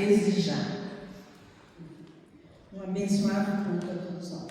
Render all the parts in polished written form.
desde já. Um abençoado culto a todos nós.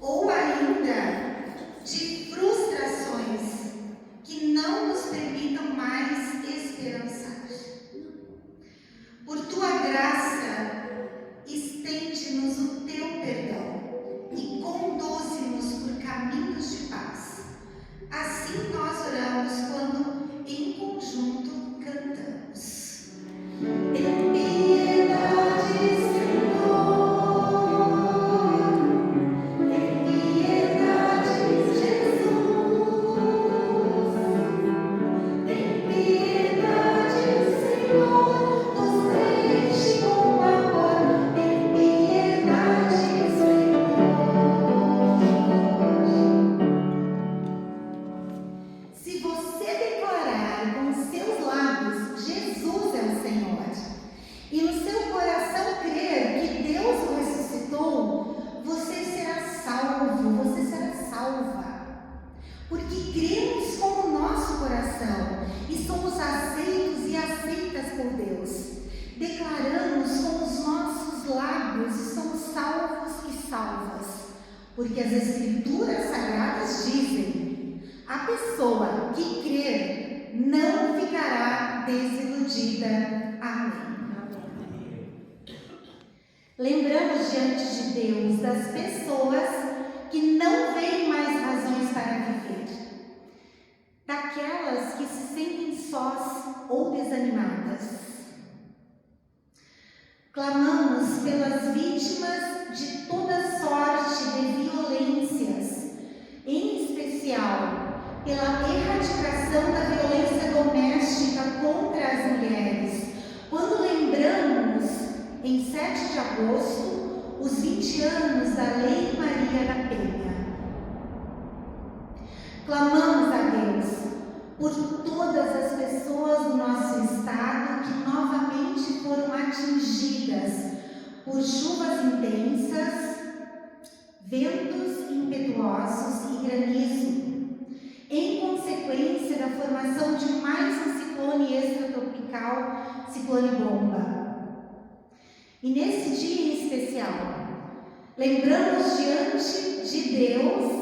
ou ainda de frustrações porque as Escrituras Sagradas dizem: a pessoa que crer não ficará desiludida. Amém. Lembramos diante de Deus das pessoas que não veem mais razões para viver, daquelas que se sentem sós ou desanimadas. Clamamos pelas vítimas de toda sorte de violências, em especial pela erradicação da violência doméstica contra as mulheres, quando lembramos, em 7 de agosto, os 20 anos da Lei Maria da Penha. Clamamos a Deus por todas as pessoas do nosso estado que novamente foram atingidas por chuvas intensas, ventos impetuosos e granizo, em consequência da formação de mais um ciclone extratropical, ciclone bomba. E nesse dia em especial, lembramos diante de Deus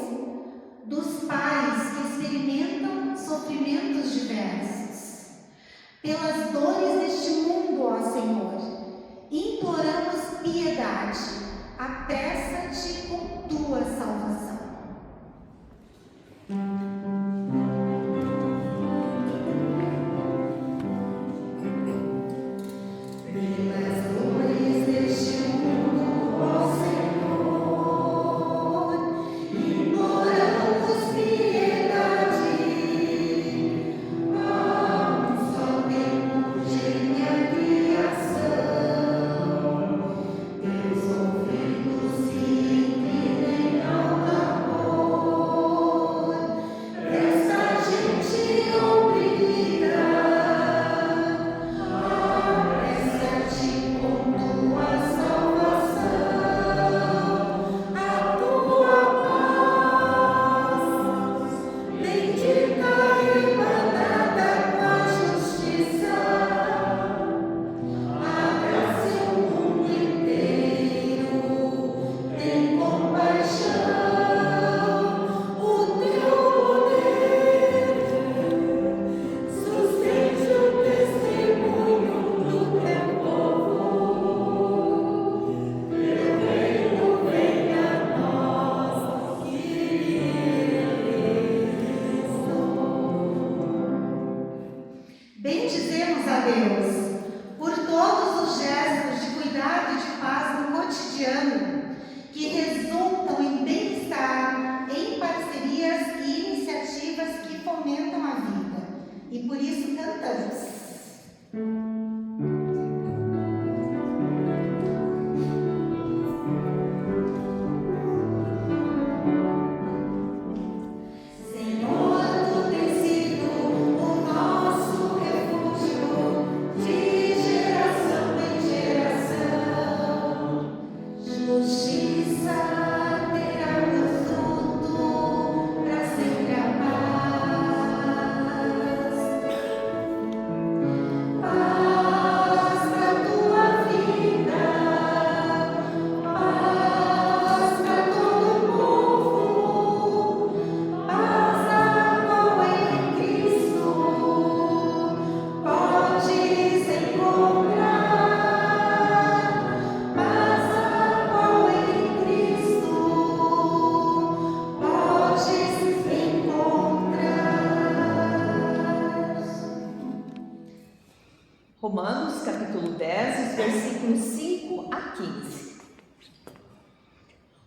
dos pais que experimentam sofrimentos diversos, pelas dores deste mundo, ó Senhor, imploramos piedade, apressa-te com tua salvação. Bendizemos a Deus por todos os gestos de cuidado e de paz no cotidiano que resultam em bem-estar, em parcerias e iniciativas que fomentam a vida. E por isso cantamos. Romanos, capítulo 10, versículos 5 a 15.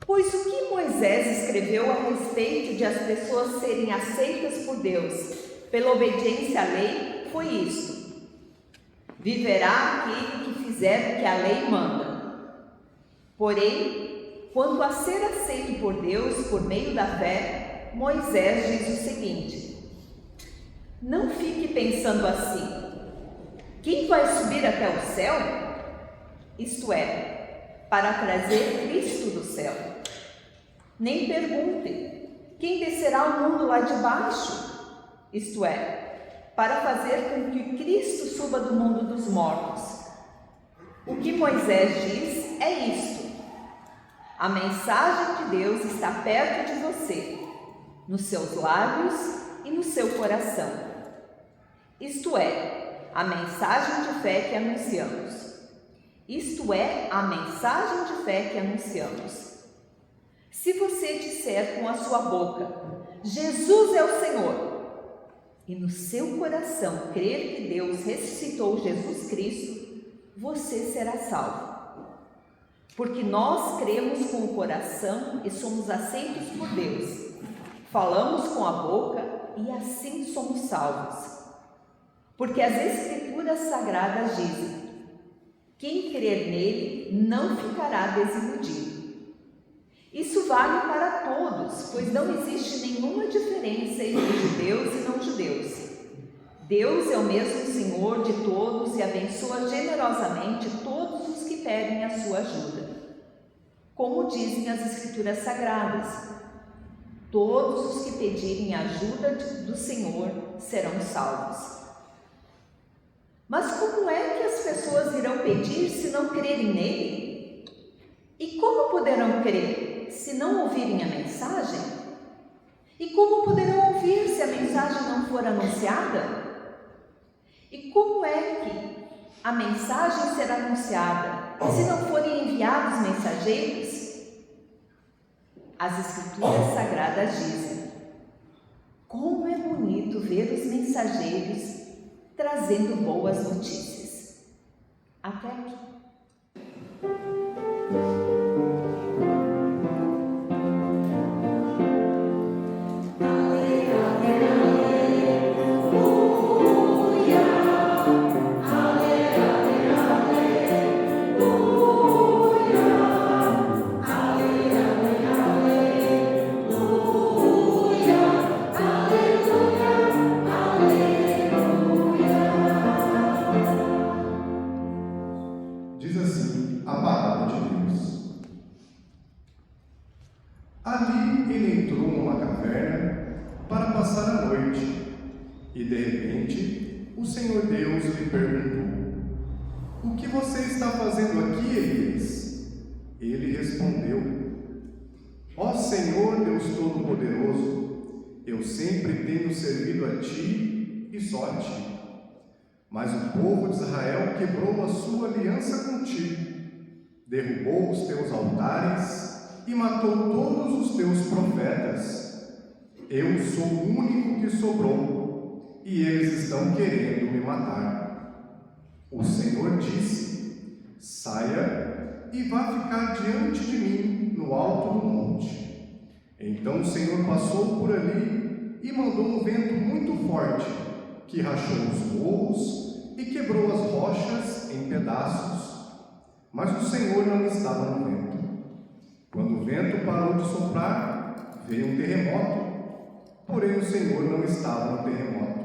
Pois o que Moisés escreveu a respeito de as pessoas serem aceitas por Deus pela obediência à lei foi isto: viverá aquele que fizer o que a lei manda. Porém, quanto a ser aceito por Deus por meio da fé, Moisés diz o seguinte: não fique pensando assim: quem vai subir até o céu? Isto é, para trazer Cristo do céu. Nem pergunte: quem descerá ao mundo lá de baixo? Isto é, para fazer com que Cristo suba do mundo dos mortos. O que Moisés diz é isto: A mensagem de Deus está perto de você, nos seus lábios e no seu coração. Isto é, a mensagem de fé que anunciamos. Isto é a mensagem de fé que anunciamos. Se você disser com a sua boca, Jesus é o Senhor, e no seu coração crer que Deus ressuscitou Jesus Cristo, você será salvo. Porque nós cremos com o coração e somos aceitos por Deus. Falamos com a boca e assim somos salvos. Porque as Escrituras Sagradas dizem: quem crer nele não ficará desiludido. Isso vale para todos, pois não existe nenhuma diferença entre judeus e não-judeus. Deus é o mesmo Senhor de todos e abençoa generosamente todos os que pedem a sua ajuda. Como dizem as Escrituras Sagradas, todos os que pedirem a ajuda do Senhor serão salvos. Mas como é que as pessoas irão pedir se não crerem nele? E como poderão crer se não ouvirem a mensagem? E como poderão ouvir se a mensagem não for anunciada? E como é que a mensagem será anunciada se não forem enviados mensageiros? As Escrituras Sagradas dizem: como é bonito ver os mensageiros trazendo boas notícias. Até aqui. Diz assim a palavra de Deus. Ali ele entrou numa caverna para passar a noite, e de repente o Senhor Deus lhe perguntou: o que você está fazendo aqui, Elias? Ele respondeu: ó Senhor Deus Todo-Poderoso, eu sempre tenho servido a ti e só a ti. Mas o povo de Israel quebrou a sua aliança contigo, derrubou os teus altares e matou todos os teus profetas. Eu sou o único que sobrou, e eles estão querendo me matar. O Senhor disse: saia e vá ficar diante de mim no alto do monte. Então o Senhor passou por ali e mandou um vento muito forte, que rachou os morros e quebrou as rochas em pedaços. Mas o Senhor não estava no vento. Quando o vento parou de soprar, veio um terremoto, porém o Senhor não estava no terremoto.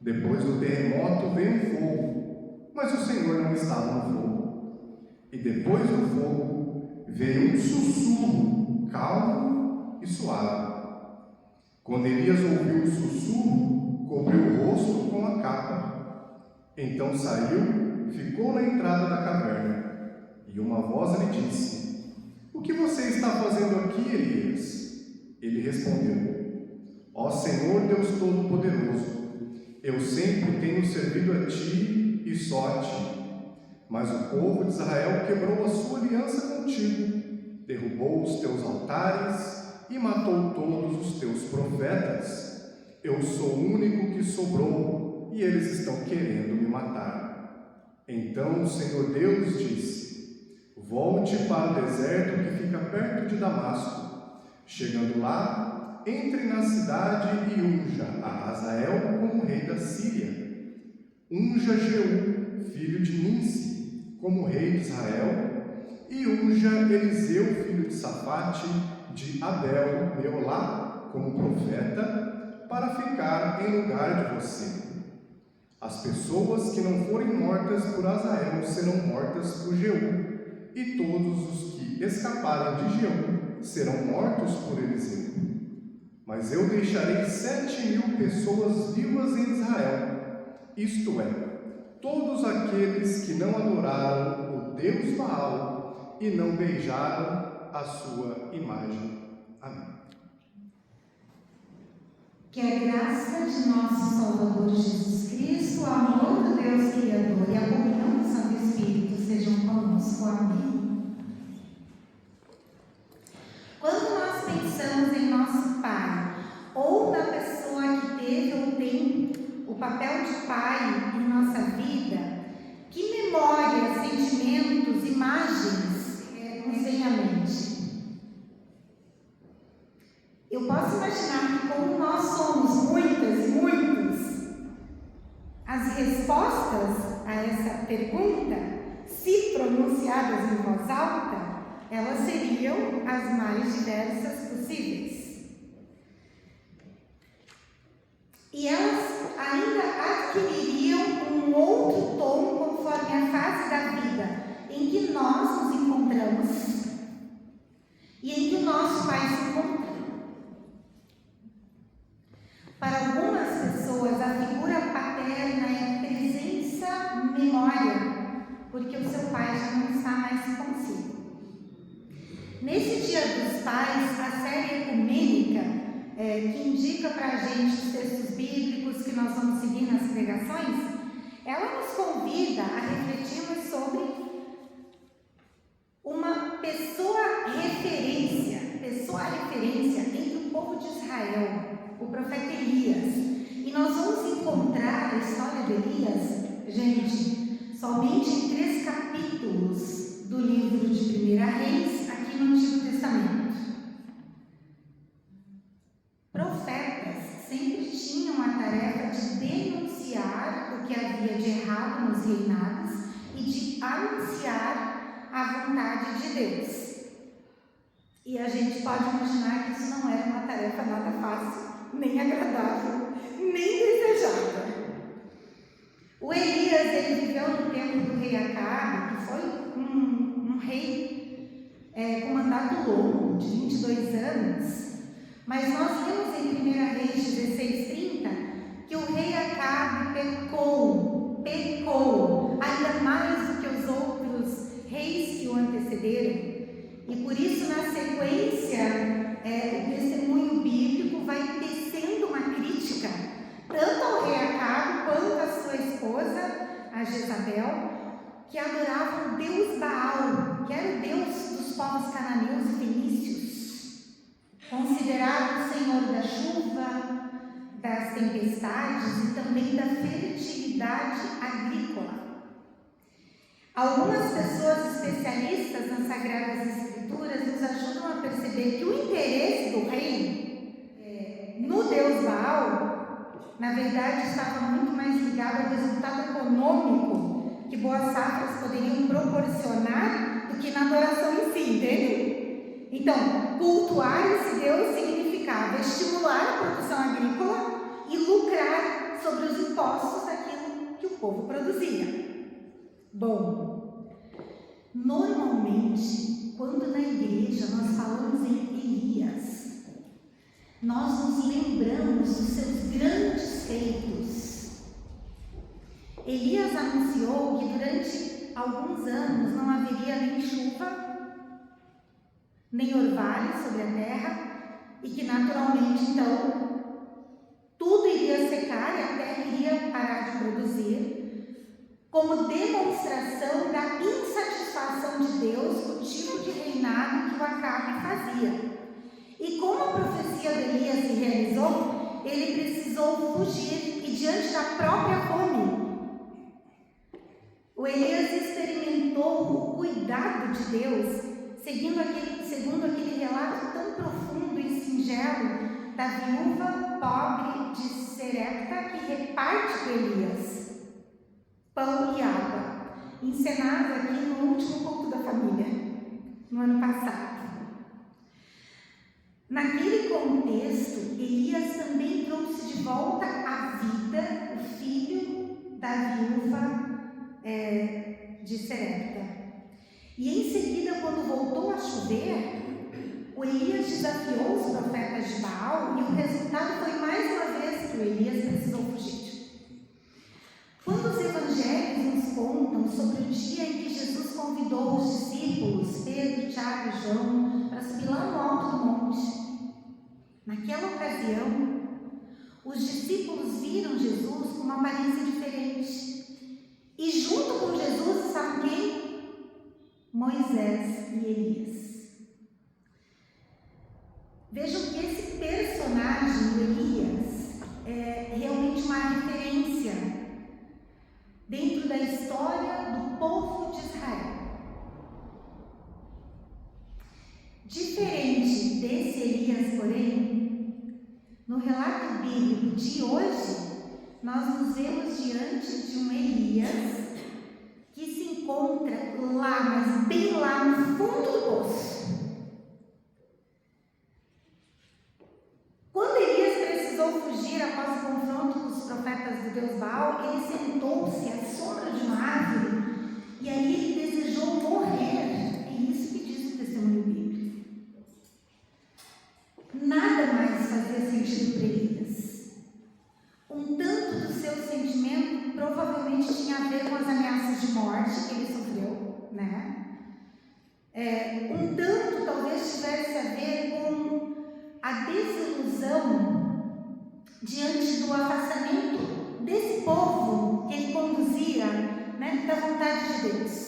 Depois do terremoto veio um fogo, mas o Senhor não estava no fogo. E depois do fogo veio um sussurro calmo e suave. Quando Elias ouviu o sussurro, cobriu o rosto com a capa. Então saiu, ficou na entrada da caverna, e uma voz lhe disse: o que você está fazendo aqui, Elias? Ele respondeu: ó Senhor Deus Todo-Poderoso, eu sempre tenho servido a ti e só a ti. Mas o povo de Israel quebrou a sua aliança contigo, derrubou os teus altares e matou todos os teus profetas. Eu sou o único que sobrou, e eles estão querendo me matar. Então o Senhor Deus disse: volte para o deserto que fica perto de Damasco. Chegando lá, entre na cidade e unja a Hazael como rei da Síria. Unja Jeú, filho de Ninsi, como rei de Israel, e unja Eliseu, filho de Safate, de Abel, Meolá, como profeta, para ficar em lugar de você. As pessoas que não forem mortas por Hazael serão mortas por Jeú, e todos os que escaparem de Jeú serão mortos por Eliseu. Mas eu deixarei 7.000 pessoas vivas em Israel, isto é, todos aqueles que não adoraram o Deus Baal e não beijaram à sua imagem. Amém. Que a graça de nosso Salvador Jesus Cristo, o amor do Deus Criador e a comunhão do Santo Espírito sejam conosco. Amém. Quando nós pensamos em nosso Pai, ou na pessoa que teve ou tem o papel de pai em nossa vida, que memórias, sentimentos, imagens nos vêm à mente? Eu posso imaginar que, como nós somos muitas e muitos, as respostas a essa pergunta, se pronunciadas em voz alta, elas seriam as mais diversas possíveis. E elas ainda adquiririam um outro tom conforme a fase da vida em que nós nos encontramos e em que o nosso pai se encontra. Para algumas pessoas, a figura paterna é presença, memória, porque o seu pai já não está mais consigo. Nesse Dia dos Pais, a série ecumênica, que indica para a gente os textos bíblicos que nós vamos seguir nas pregações, ela nos convida a refletirmos sobre uma pessoa referência entre o povo de Israel, o profeta Elias. E nós vamos encontrar a história de Elias, gente, somente em 3 capítulos do livro de 1 Reis, aqui no Antigo Testamento. Profetas sempre tinham a tarefa de denunciar o que havia de errado nos reinados e de anunciar a vontade de Deus. E a gente pode imaginar que isso não era uma tarefa nada fácil, nem agradável, nem desejada. O Elias, ele viveu no tempo do rei Acabe, que foi um rei com mandato longo, de 22 anos. Mas nós lemos em 1 Reis 16:30 que o rei Acabe pecou ainda mais do que os outros reis que o antecederam. E por isso, na sequência, o testemunho bíblico vai tecendo uma crítica tanto ao rei Acabe quanto à sua esposa, a Jezabel, que adoravam o Deus Baal, que era o Deus dos povos cananeus e fenícios, considerado o Senhor da chuva, das tempestades e também da fertilidade agrícola. Algumas pessoas especialistas nas Sagradas Escrituras nos ajudam a perceber que o interesse do rei no Deus Baal, na verdade, estava muito mais ligado ao resultado econômico que boas safras poderiam proporcionar do que na adoração em si, entende? Então, cultuar esse Deus significava estimular a produção agrícola e lucrar sobre os impostos daquilo que o povo produzia. Bom, normalmente, quando na igreja nós falamos em Elias, nós nos lembramos dos seus grandes feitos. Elias anunciou que durante alguns anos não haveria nem chuva, nem orvalho sobre a terra, e que naturalmente, então, tudo iria secar e a terra iria parar de produzir, como demonstração da insatisfação de Deus com o tipo de reinado que o Acabe fazia. E como a profecia de Elias se realizou, ele precisou fugir e diante da própria fome. O Elias experimentou o cuidado de Deus, segundo aquele relato tão profundo e singelo da viúva pobre de Serepta que reparte com Elias pão e água, encenado aqui no último culto da família, no ano passado. Naquele contexto, Elias também trouxe de volta à vida o filho da viúva de Serepta. E em seguida, quando voltou a chover, o Elias desafiou os profetas de Baal e o resultado foi mais uma vez que o Elias precisou fugir. Quando os evangelhos nos contam sobre o dia em que Jesus convidou os discípulos, Pedro, Tiago e João, para subir lá no alto do monte. Naquela ocasião, os discípulos viram Jesus com uma aparência diferente. E junto com Jesus estavam quem? Moisés e Elias. Vejam que esse personagem, Elias, é realmente uma referência dentro da história do povo de Israel. Diferente desse Elias, porém, no relato bíblico de hoje, nós nos vemos diante de um Elias que se encontra lá, mas bem lá no fundo do poço. Quando Elias precisou fugir após o confronto com os profetas do Deus Baal, ele sentou-se à sombra de uma árvore e aí ele desejou morrer. É isso que diz o testemunho bíblico. Nada mais fazia sentido para Elias. Um tanto do seu sentimento provavelmente tinha a ver com as ameaças de morte que ele sofreu, né? Um tanto talvez tivesse a ver com a desilusão diante do afastamento desse povo que ele conduzia, né, da vontade de Deus.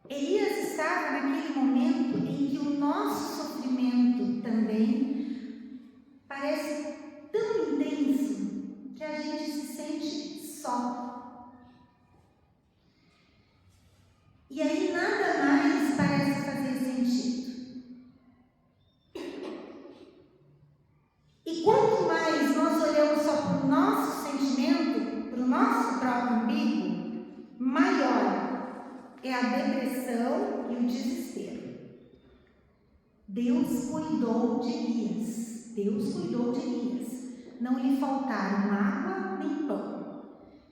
Elias estava naquele momento em que o nosso sofrimento também parece tão intenso que a gente se sente só. E aí nada mais parece fazer sentido. E quanto mais nós olhamos só para o nosso sentimento, para o nosso próprio umbigo, maior é a depressão e o desespero. Deus cuidou de Elias. Deus cuidou de Elias. Não lhe faltaram água nem pão.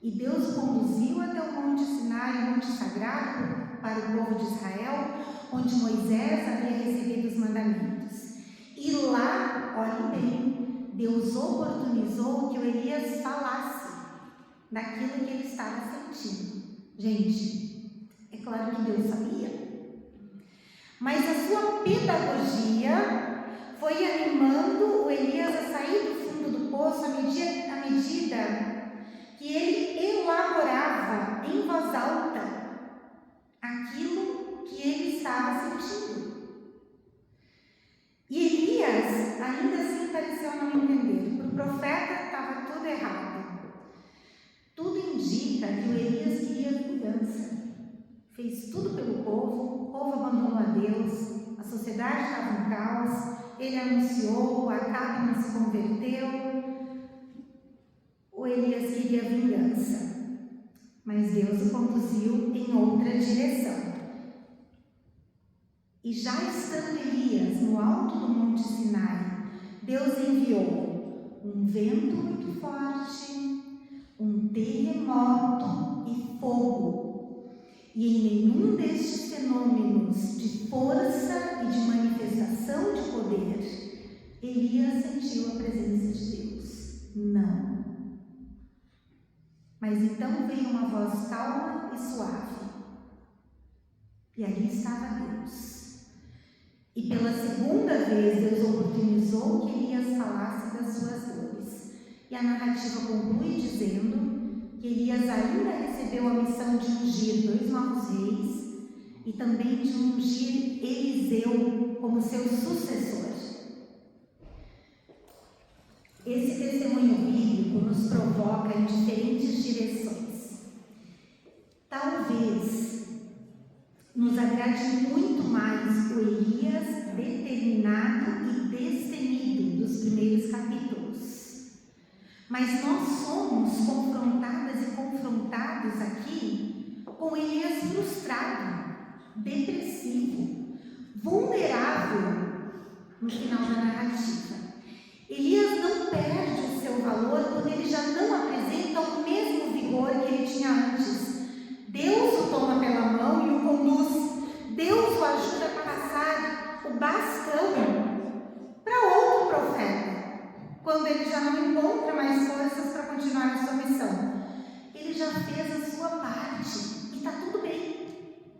E Deus o conduziu até o Monte Sinai, o Monte Sagrado para o povo de Israel, onde Moisés havia recebido os mandamentos. E lá, olhem bem, Deus oportunizou que o Elias falasse daquilo que ele estava sentindo. Gente, é claro que Deus sabia, mas a sua pedagogia foi animando o Elias a sair do fundo do poço à medida que ele elaborava em voz alta aquilo que ele estava sentindo. E Elias ainda assim pareceu não entender. Para o profeta estava tudo errado. Tudo indica que o Elias queria vingança. Fez tudo pelo povo, o povo abandonou a Deus, a sociedade estava em caos, ele anunciou, Acabe não se converteu. O Elias queria vingança, mas Deus o conduziu em outra direção. E já estando Elias no alto do Monte Sinai, Deus enviou um vento muito forte, um terremoto e fogo. E em nenhum destes fenômenos de força e de manifestação de poder, Elias sentiu a presença de Deus. Não. Mas então veio uma voz calma e suave. E ali estava Deus. E pela segunda vez, Deus oportunizou que Elias falasse das suas dores. E a narrativa conclui dizendo que Elias ainda recebeu a missão de ungir 2 novos reis e também de ungir Eliseu como seu sucessor. Esse testemunho bíblico nos provoca em diferentes direções. Talvez nos agrade muito mais o Elias determinado e destemido dos primeiros capítulos. Mas nós somos confrontadas e confrontados aqui com Elias frustrado, depressivo, vulnerável no final da narrativa. Elias não perde o seu valor quando ele já não apresenta o mesmo vigor que ele tinha antes. Deus o toma pela mão e o conduz. Deus o ajuda a passar o bastão para outro profeta, quando ele já não encontra mais forças para continuar a sua missão. Ele já fez a sua parte e está tudo bem,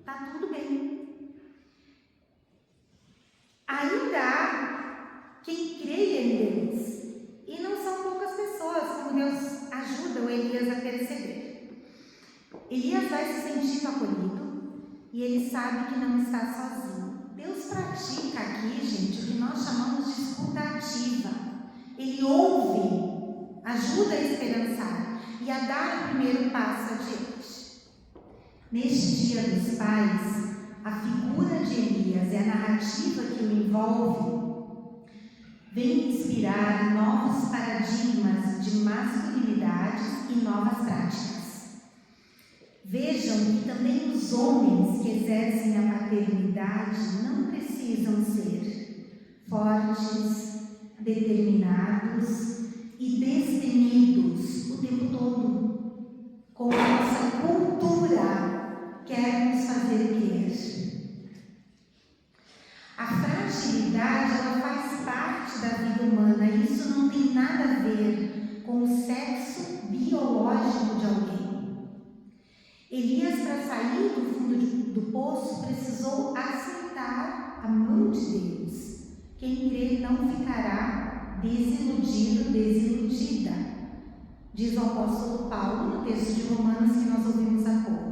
está tudo bem. sentindo acolhido e ele sabe que não está sozinho. Deus pratica aqui, gente, o que nós chamamos de escuta ativa. Ele ouve, ajuda a esperançar e a dar o primeiro passo adiante. Neste Dia dos Pais, a figura de Elias e a narrativa que o envolve vem inspirar novos paradigmas de masculinidades e novas práticas. Vejam que também os homens que exercem a paternidade não precisam ser fortes, determinados e destemidos o tempo todo, como a nossa cultura quer nos fazer crer. A fragilidade, ela faz parte da vida humana e isso não tem nada a ver com o sexo biológico de alguém. Elias, para sair do fundo do poço, precisou aceitar a mão de Deus. Quem crê não ficará desiludido, desiludida, diz o apóstolo Paulo no texto de Romanos que nós ouvimos há pouco.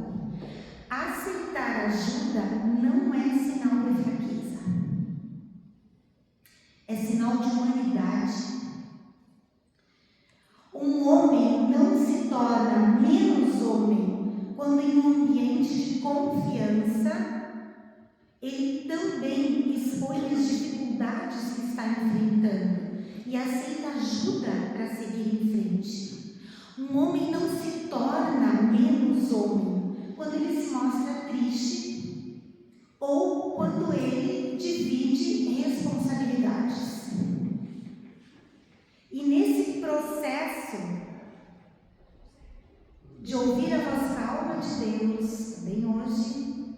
Aceitar ajuda não é sinal de fraqueza, é sinal de humanidade. Um homem não se torna menos homem quando em um ambiente de confiança ele também expõe as dificuldades que está enfrentando e aceita ajuda para seguir em frente. Um homem não se torna menos homem quando ele se mostra triste ou quando ele divide responsabilidades. E nesse processo de ouvir a voz calma de Deus, também hoje,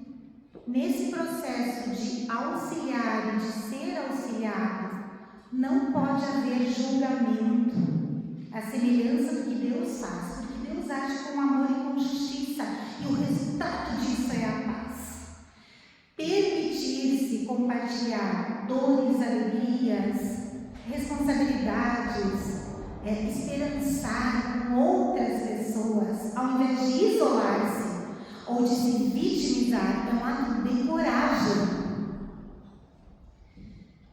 nesse processo de auxiliar e de ser auxiliado, não pode haver julgamento, a semelhança do que Deus faz, porque Deus age com amor e com justiça, e o resultado disso é a paz. Permitir-se compartilhar dores, alegrias, responsabilidades, esperançar com outras pessoas, ao invés de isolar-se ou de se vitimizar, é um ato de coragem.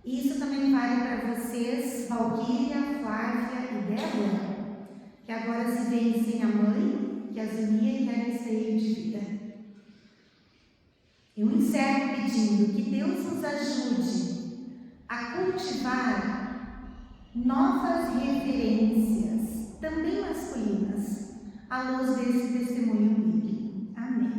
Isso também vale para vocês, Valquíria, Flávia e Débora, que agora se veem sem a mãe, que as unia e querem sair de vida. Eu encerro pedindo que Deus nos ajude a cultivar novas referências, também masculinas, à luz desse testemunho bíblico. Amém.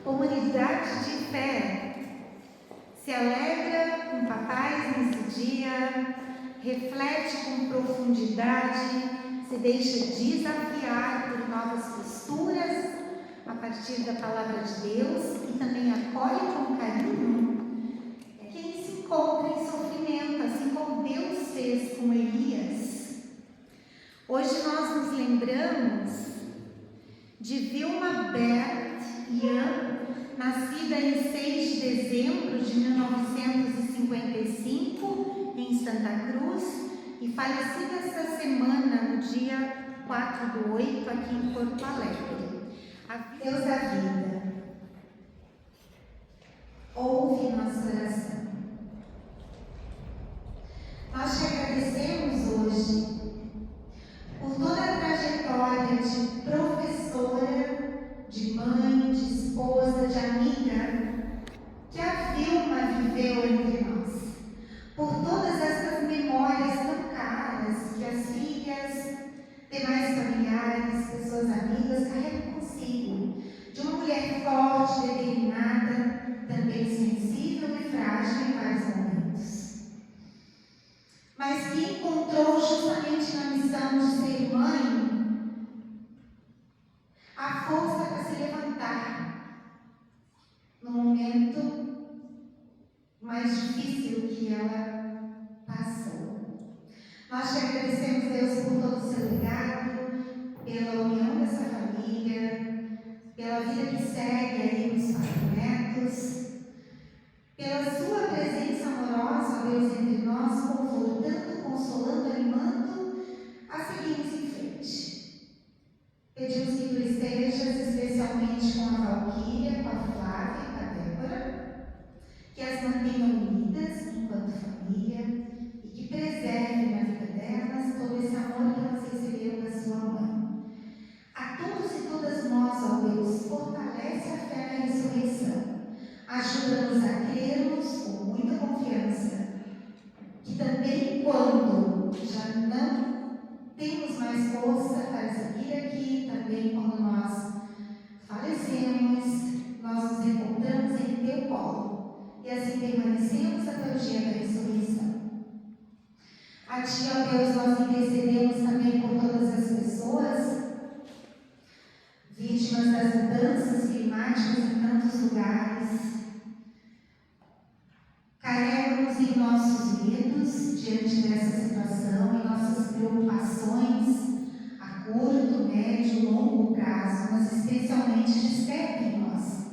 Comunidade de fé se alegra com papais nesse dia, reflete com profundidade, se deixa desafiar por novas posturas a partir da palavra de Deus e também acolhe com carinho quem se encontra em sofrimento, assim como Deus fez com Elias. Hoje nós nos lembramos de Vilma Bert Young, nascida em 6 de dezembro de 1955 em Santa Cruz, e falecida essa semana, no dia 4/8, aqui em Porto Alegre. Deus da vida, ouve nossa oração. Nós te agradecemos hoje por toda a trajetória de professora, de mãe, de esposa, de amiga que a Vilma viveu entre nós. Por todas essas memórias tão caras que as filhas, demais familiares, pessoas amigas carregam consigo, de uma mulher forte, determinada, também sensível e frágil em vários momentos, mas que encontrou justamente na missão de ser mãe a força para se levantar no momento mais difícil que ela passou. Nós te agradecemos, Deus, por todo o seu legado, pela união dessa família, pela vida que segue aí nos 4 netos, pela sua presença amorosa, com a Flávia e com a Débora, que as mantenham unidas enquanto família e que preservem na vida delas todo esse amor que elas receberam da sua mãe. A todos e todas nós, ó Deus, fortalece a fé na ressurreição. Ajuda-nos a crermos com muita confiança, que também quando já não temos mais força para seguir aqui, também quando nós falecemos, nós nos encontramos em teu colo e assim permanecemos até o dia da ressurreição. A ti, ó Deus, nós intercedemos também por todas as pessoas vítimas das mudanças climáticas em tantos lugares. Carrega-nos em nossos medos diante dessa situação, em nossas preocupações a curto, médio e longo prazo, mas especialmente desperta em nós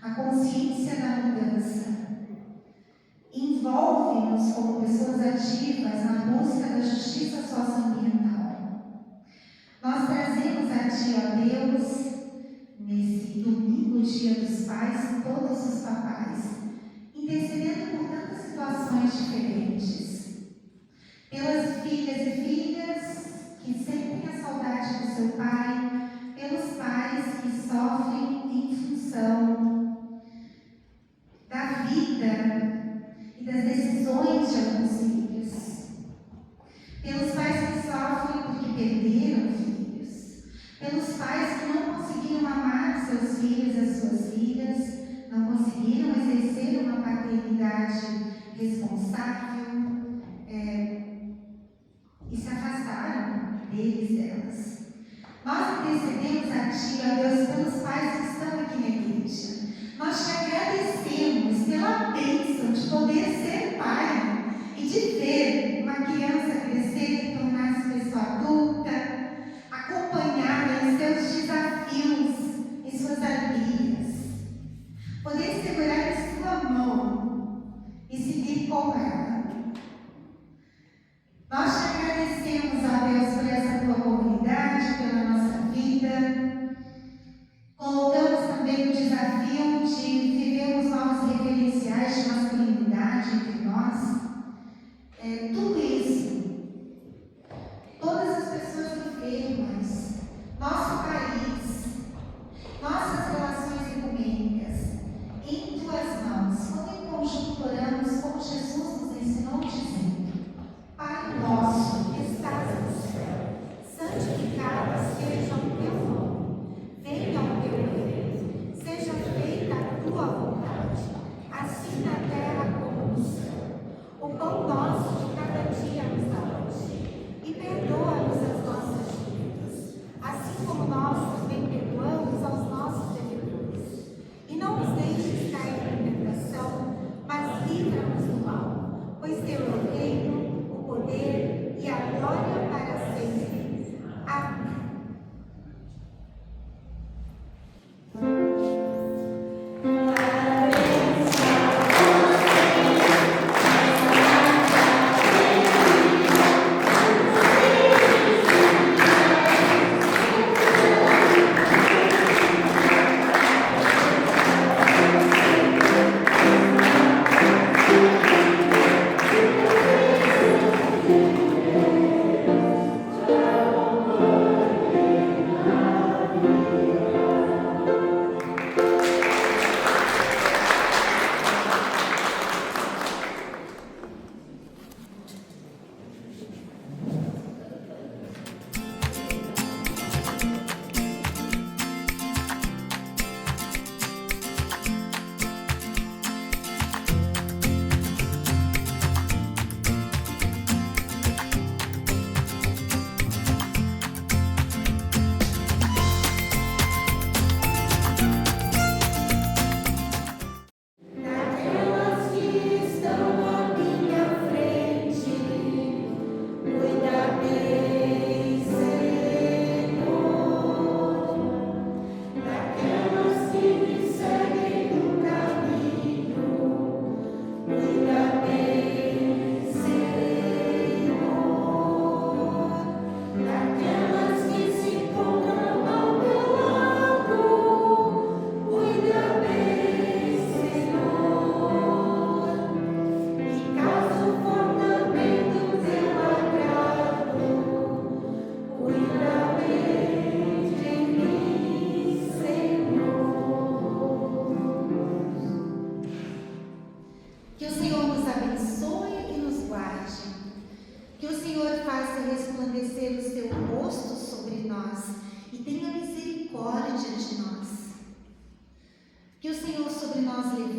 a consciência da mudança. Envolve-nos como pessoas ativas na busca da justiça socioambiental. Nós trazemos a Ti, ó Deus, nesse domingo, Dia dos Pais, todos os papais, intercedendo por tantas situações diferentes. Pelas filhas e filhas que sentem a saudade do seu pai, pelos pais que sofrem em função da vida e das decisões de alguns filhos, pelos pais que sofrem porque perderam filhos, pelos pais que não conseguiram amar seus filhos e as suas filhas, não conseguiram exercer uma paternidade responsável e se afastaram deles, delas. Nós intercedemos a Ti, ó Deus, pelos pais que estão aqui na igreja. Nós te agradecemos pela bênção de poder ser pai e de ver uma criança crescer e tornar-se pessoa adulta, acompanhá-la em seus desafios, em suas alegrias. Poder segurar em sua mão e seguir com ela. Nós te agradecemos, ó Deus, por essa tua comunidade, pela nossa vida. Colocamos também o desafio de vivermos novos referenciais de masculinidade entre nós. Tudo isso, todas as pessoas enfermas, nosso país, nossas relações ecumênicas, em tuas mãos, quando em conjunto oramos, como Jesus nos ensinou, dizendo: Pai nosso que estás no céu, santificado seja o teu nome, venha o teu reino, seja feita a tua vontade, assim na terra como no céu. O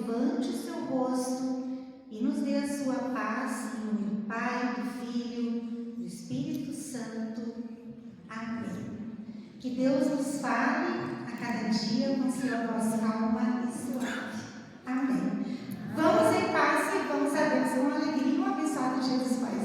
levante o seu rosto e nos dê a sua paz, em nome do Pai, do Filho, do Espírito Santo. Amém. Que Deus nos fale a cada dia com sua voz calma e suave. Amém. Vamos em paz e vamos a Deus com alegria e um abençoado dia dos Pais.